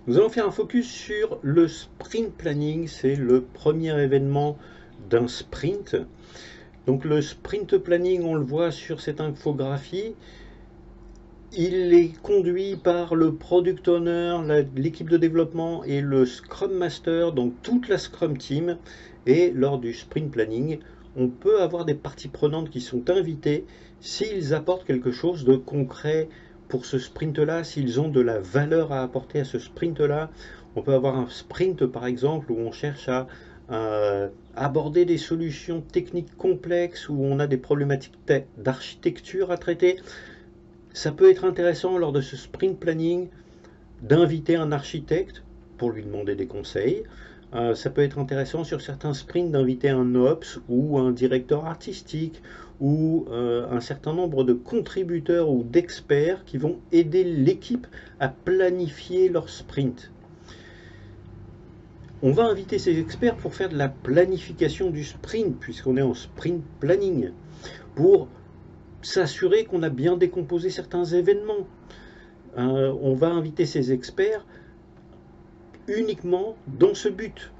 Nous allons faire un focus sur le sprint planning. C'est le premier événement d'un sprint. Donc le sprint planning, on le voit sur cette infographie. Il est conduit par le product owner, l'équipe de développement et le Scrum Master, donc toute la Scrum Team. Et lors du sprint planning, on peut avoir des parties prenantes qui sont invitées s'ils apportent quelque chose de concret pour ce sprint-là, s'ils ont de la valeur à apporter à ce sprint-là. On peut avoir un sprint, par exemple, où on cherche à aborder des solutions techniques complexes, où on a des problématiques d'architecture à traiter. Ça peut être intéressant lors de ce sprint planning d'inviter un architecte pour lui demander des conseils. Ça peut être intéressant sur certains sprints d'inviter un Ops ou un directeur artistique ou un certain nombre de contributeurs ou d'experts qui vont aider l'équipe à planifier leur sprint. On va inviter ces experts pour faire de la planification du sprint, puisqu'on est en sprint planning, pour s'assurer qu'on a bien décomposé certains événements. On va inviter ces experts uniquement dans ce but.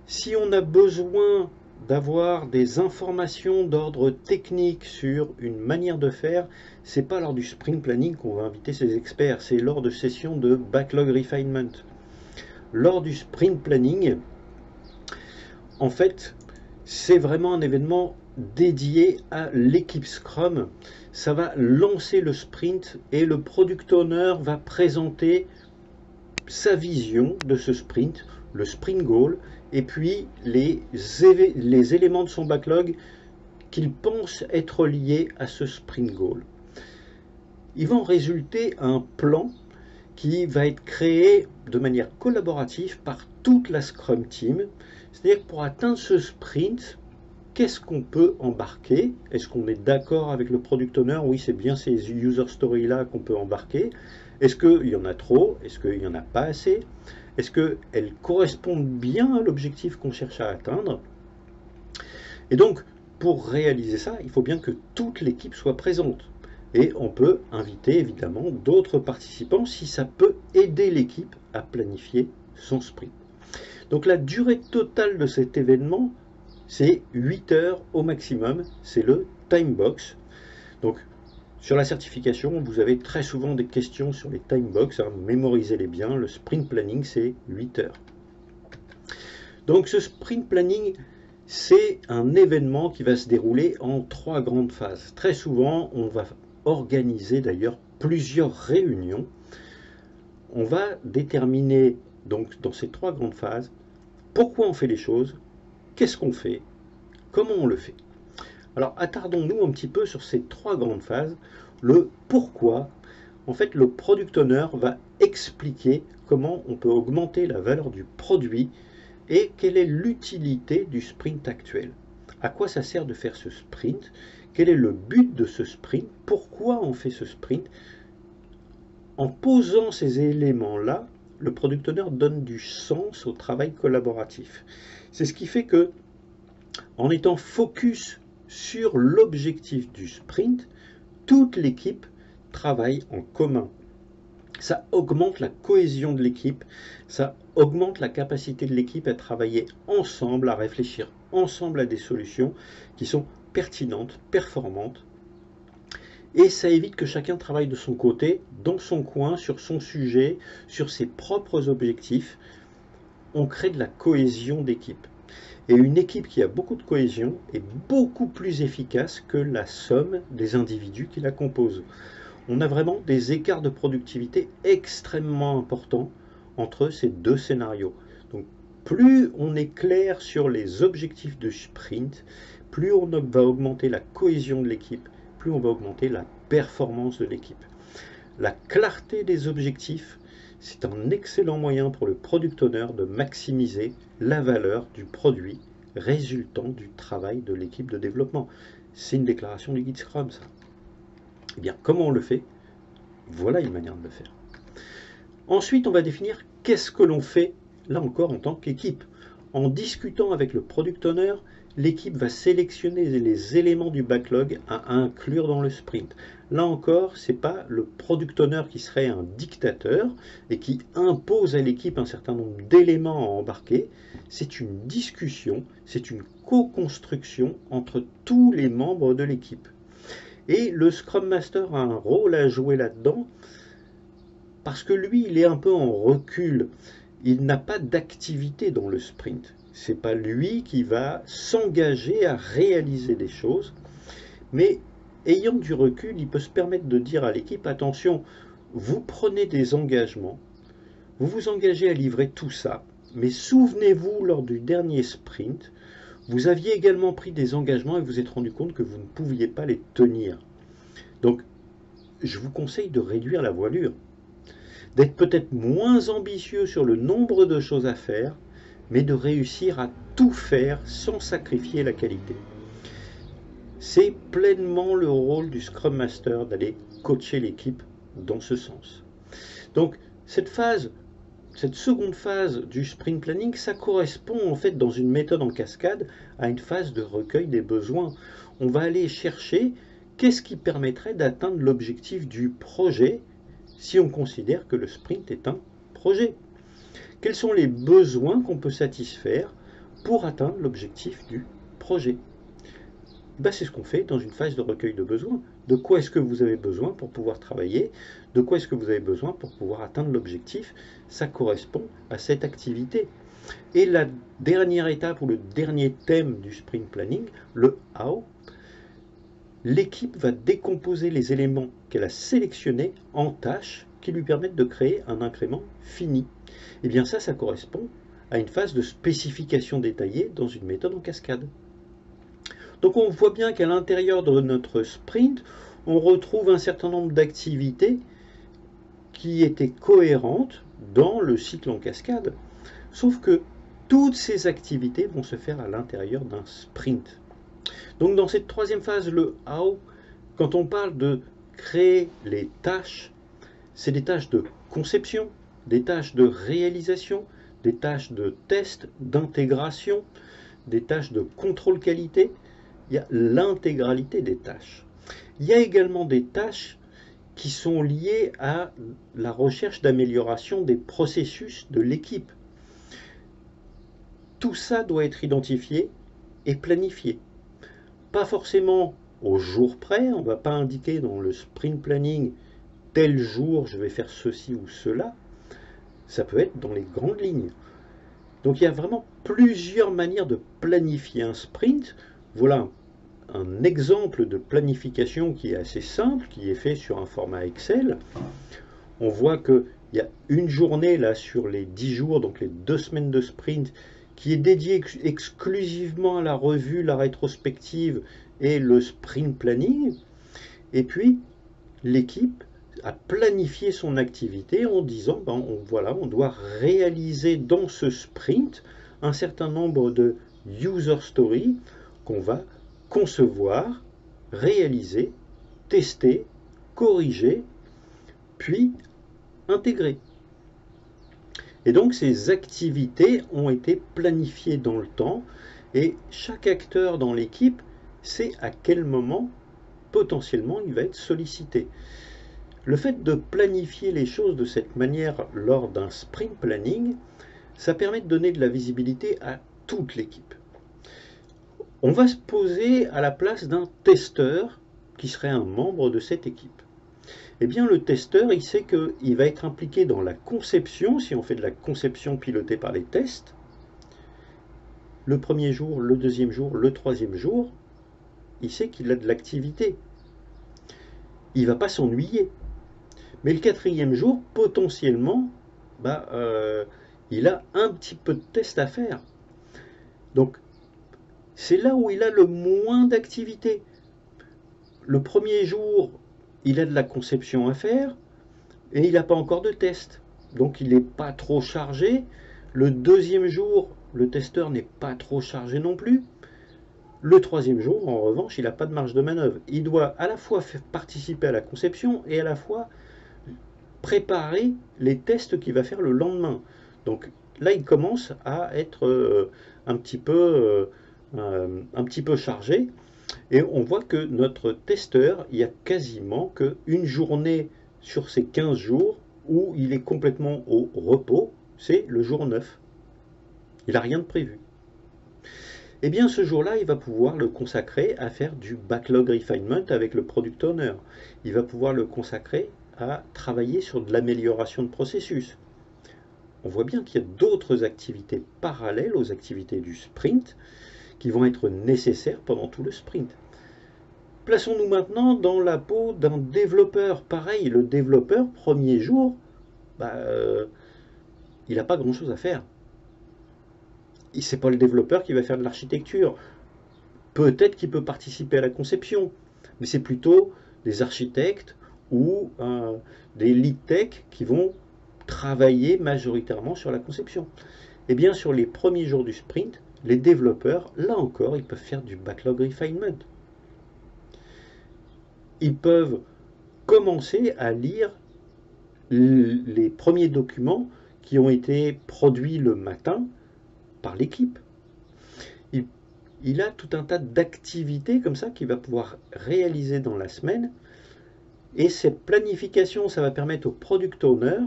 Si on a besoin d'avoir des informations d'ordre technique sur une manière de faire, c'est pas lors du sprint planning qu'on va inviter ces experts, c'est lors de sessions de backlog refinement. Lors du sprint planning, en fait, c'est vraiment un événement dédié à l'équipe Scrum. Ça va lancer le sprint et le product owner va présenter sa vision de ce sprint, le sprint goal, et puis les éléments de son backlog qu'il pense être liés à ce sprint goal. Il va en résulter un plan qui va être créé de manière collaborative par toute la Scrum Team. C'est-à-dire que pour atteindre ce sprint, qu'est-ce qu'on peut embarquer? Est-ce qu'on est d'accord avec le product owner? Oui, c'est bien ces user stories-là qu'on peut embarquer. Est-ce qu'il y en a trop? Est-ce qu'il n'y en a pas assez? Est-ce qu'elles correspondent bien à l'objectif qu'on cherche à atteindre? Et donc, pour réaliser ça, il faut bien que toute l'équipe soit présente. Et on peut inviter évidemment d'autres participants si ça peut aider l'équipe à planifier son sprint. Donc la durée totale de cet événement, c'est 8 heures au maximum, c'est le time box. Donc sur la certification, vous avez très souvent des questions sur les time box, mémorisez-les bien, le sprint planning c'est 8 heures. Donc ce sprint planning, c'est un événement qui va se dérouler en 3 grandes phases. Très souvent, on va organiser d'ailleurs plusieurs réunions. On va déterminer donc dans ces 3 grandes phases pourquoi on fait les choses, qu'est-ce qu'on fait, comment on le fait. Alors attardons-nous un petit peu sur ces 3 grandes phases. Le pourquoi, en fait le product owner va expliquer comment on peut augmenter la valeur du produit et quelle est l'utilité du sprint actuel. À quoi ça sert de faire ce sprint? Quel est le but de ce sprint? Pourquoi on fait ce sprint? En posant ces éléments-là, le product owner donne du sens au travail collaboratif. C'est ce qui fait que, en étant focus sur l'objectif du sprint, toute l'équipe travaille en commun. Ça augmente la cohésion de l'équipe, ça augmente la capacité de l'équipe à travailler ensemble, à réfléchir ensemble à des solutions qui sont pertinentes, performantes. Et ça évite que chacun travaille de son côté, dans son coin, sur son sujet, sur ses propres objectifs. On crée de la cohésion d'équipe. Et une équipe qui a beaucoup de cohésion est beaucoup plus efficace que la somme des individus qui la composent. On a vraiment des écarts de productivité extrêmement importants entre ces deux scénarios. Donc, plus on est clair sur les objectifs de sprint, plus on va augmenter la cohésion de l'équipe, plus on va augmenter la performance de l'équipe. La clarté des objectifs, c'est un excellent moyen pour le product owner de maximiser la valeur du produit résultant du travail de l'équipe de développement. C'est une déclaration du guide Scrum, ça. Eh bien, comment on le fait? Voilà une manière de le faire. Ensuite, on va définir qu'est-ce que l'on fait, là encore, en tant qu'équipe. En discutant avec le product owner, l'équipe va sélectionner les éléments du backlog à inclure dans le sprint. Là encore, ce n'est pas le product owner qui serait un dictateur et qui impose à l'équipe un certain nombre d'éléments à embarquer. C'est une discussion, c'est une co-construction entre tous les membres de l'équipe. Et le Scrum Master a un rôle à jouer là-dedans parce que lui, il est un peu en recul. Il n'a pas d'activité dans le sprint. Ce n'est pas lui qui va s'engager à réaliser des choses, mais ayant du recul, il peut se permettre de dire à l'équipe, attention, vous prenez des engagements, vous vous engagez à livrer tout ça, mais souvenez-vous, lors du dernier sprint, vous aviez également pris des engagements et vous êtes rendu compte que vous ne pouviez pas les tenir. Donc, je vous conseille de réduire la voilure, d'être peut-être moins ambitieux sur le nombre de choses à faire, mais de réussir à tout faire sans sacrifier la qualité. C'est pleinement le rôle du Scrum Master d'aller coacher l'équipe dans ce sens. Donc cette seconde phase du sprint planning, ça correspond en fait dans une méthode en cascade à une phase de recueil des besoins. On va aller chercher qu'est-ce qui permettrait d'atteindre l'objectif du projet si on considère que le sprint est un projet. Quels sont les besoins qu'on peut satisfaire pour atteindre l'objectif du projet? C'est ce qu'on fait dans une phase de recueil de besoins. De quoi est-ce que vous avez besoin pour pouvoir travailler? De quoi est-ce que vous avez besoin pour pouvoir atteindre l'objectif? Ça correspond à cette activité. Et la dernière étape ou le dernier thème du sprint planning, le how, l'équipe va décomposer les éléments qu'elle a sélectionnés en tâches qui lui permettent de créer un incrément fini. Et bien ça correspond à une phase de spécification détaillée dans une méthode en cascade. Donc on voit bien qu'à l'intérieur de notre sprint, on retrouve un certain nombre d'activités qui étaient cohérentes dans le cycle en cascade, sauf que toutes ces activités vont se faire à l'intérieur d'un sprint. Donc dans cette troisième phase, le how, quand on parle de créer les tâches, c'est des tâches de conception, des tâches de réalisation, des tâches de test, d'intégration, des tâches de contrôle qualité. Il y a l'intégralité des tâches. Il y a également des tâches qui sont liées à la recherche d'amélioration des processus de l'équipe. Tout ça doit être identifié et planifié. Pas forcément au jour près, on ne va pas indiquer dans le sprint planning tel jour je vais faire ceci ou cela. Ça peut être dans les grandes lignes. Donc il y a vraiment plusieurs manières de planifier un sprint. Voilà un exemple de planification qui est assez simple, qui est fait sur un format Excel. On voit qu'il y a une journée là sur les 10 jours, donc les 2 semaines de sprint, qui est dédiée exclusivement à la revue, la rétrospective et le sprint planning. Et puis l'équipe a planifié son activité en disant voilà, on doit réaliser dans ce sprint un certain nombre de user stories qu'on va concevoir, réaliser, tester, corriger, puis intégrer. Et donc ces activités ont été planifiées dans le temps et chaque acteur dans l'équipe sait à quel moment potentiellement il va être sollicité. Le fait de planifier les choses de cette manière lors d'un sprint planning, ça permet de donner de la visibilité à toute l'équipe. On va se poser à la place d'un testeur qui serait un membre de cette équipe. Eh bien, le testeur, il sait qu'il va être impliqué dans la conception, si on fait de la conception pilotée par les tests, le premier jour, le deuxième jour, le troisième jour, il sait qu'il a de l'activité. Il ne va pas s'ennuyer. Mais le quatrième jour, potentiellement, il a un petit peu de test à faire. Donc, c'est là où il a le moins d'activité. Le premier jour, il a de la conception à faire et il n'a pas encore de test. Donc, il n'est pas trop chargé. Le deuxième jour, le testeur n'est pas trop chargé non plus. Le troisième jour, en revanche, il n'a pas de marge de manœuvre. Il doit à la fois faire participer à la conception et à la fois préparer les tests qu'il va faire le lendemain. Donc là, il commence à être un petit peu un petit peu chargé, et on voit que notre testeur, il y a quasiment qu'une journée sur ces 15 jours où il est complètement au repos, c'est le jour 9. Il n'a rien de prévu. Eh bien, ce jour-là, il va pouvoir le consacrer à faire du backlog refinement avec le product owner. Il va pouvoir le consacrer à travailler sur de l'amélioration de processus. On voit bien qu'il y a d'autres activités parallèles aux activités du sprint qui vont être nécessaires pendant tout le sprint. Plaçons-nous maintenant dans la peau d'un développeur. Pareil, le développeur, premier jour, il n'a pas grand-chose à faire. Ce n'est pas le développeur qui va faire de l'architecture. Peut-être qu'il peut participer à la conception, mais c'est plutôt des architectes ou des lead tech qui vont travailler majoritairement sur la conception. Et bien sur les premiers jours du sprint, les développeurs, là encore, ils peuvent faire du backlog refinement. Ils peuvent commencer à lire les premiers documents qui ont été produits le matin par l'équipe. Il a tout un tas d'activités comme ça qu'il va pouvoir réaliser dans la semaine. Et cette planification, ça va permettre au product owner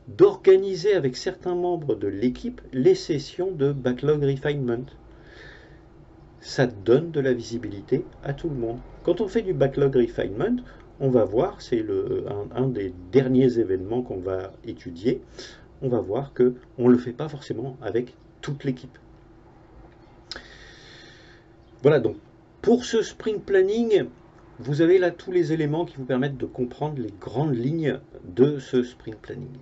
d'organiser avec certains membres de l'équipe les sessions de backlog refinement. Ça donne de la visibilité à tout le monde. Quand on fait du backlog refinement, on va voir, c'est un des derniers événements qu'on va étudier, on va voir qu'on ne le fait pas forcément avec toute l'équipe. Voilà, donc pour ce sprint planning, vous avez là tous les éléments qui vous permettent de comprendre les grandes lignes de ce sprint planning.